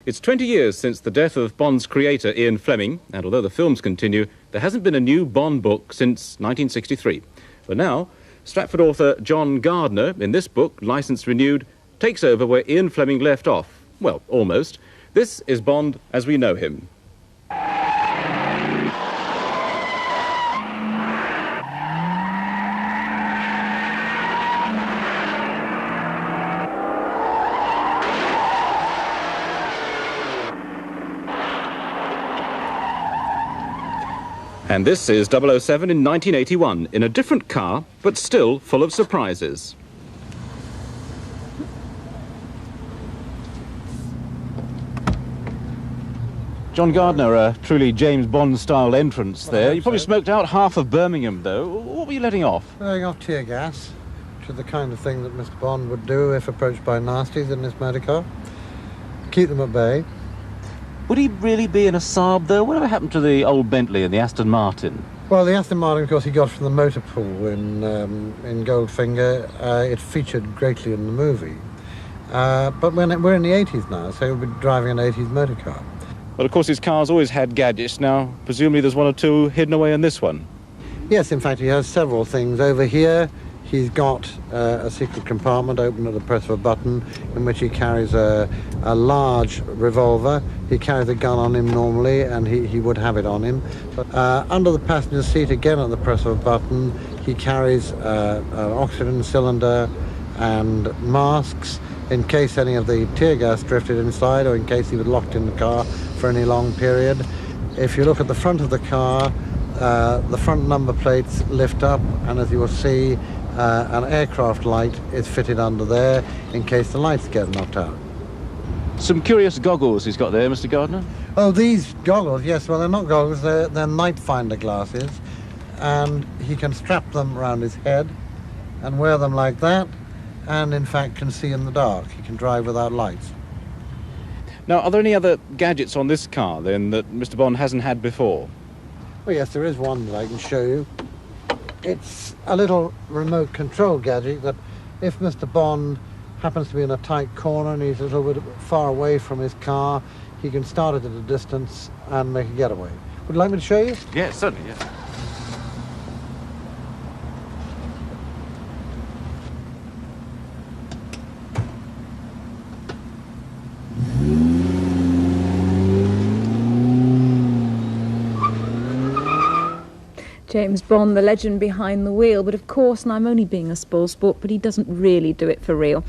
It's 20 years since the death of Bond's creator, Ian Fleming, and although the films continue, there hasn't been a new Bond book since 1963. But now, Stratford author John Gardner, in this book, Licence Renewed, takes over where Ian Fleming left off. Well, almost. This is Bond as we know him. And this is 007 in 1981, in a different car, but still full of surprises. John Gardner, a truly James Bond-style entrance there. You probably smoked out half of Birmingham, though. What were you letting off? Letting off tear gas, which is the kind of thing that Mr. Bond would do if approached by nasties in his motor car. Keep them at bay. Would he really be in a Saab, though? Whatever happened to the old Bentley and the Aston Martin? Well, the Aston Martin, of course, he got from the motor pool in Goldfinger. It featured greatly in the movie. But we're in the 80s now, so he'll be driving an 80s motor car. Well, of course, his car's always had gadgets. Now, presumably there's one or two hidden away in this one. Yes, in fact, he has several things. Over here, he's got a secret compartment open at the press of a button in which he carries a large revolver. He carries a gun on him normally, and he would have it on him. But under the passenger seat, again at the press of a button, he carries an oxygen cylinder and masks in case any of the tear gas drifted inside or in case he was locked in the car for any long period. If you look at the front of the car, the front number plates lift up, and as you will see, an aircraft light is fitted under there in case the lights get knocked out. Some curious goggles he's got there, Mr. Gardner. Oh, these goggles, yes, well, they're not goggles, they're night finder glasses, and he can strap them around his head and wear them like that, and in fact can see in the dark. He can drive without lights. Now, are there any other gadgets on this car, then, that Mr. Bond hasn't had before? Well, yes, there is one that I can show you. It's a little remote control gadget that if Mr. Bond happens to be in a tight corner and he's a little bit far away from his car, he can start it at a distance and make a getaway. Would you like me to show you? Yes, certainly, yes. James Bond, the legend behind the wheel, but of course, and I'm only being a spoilsport, but he doesn't really do it for real.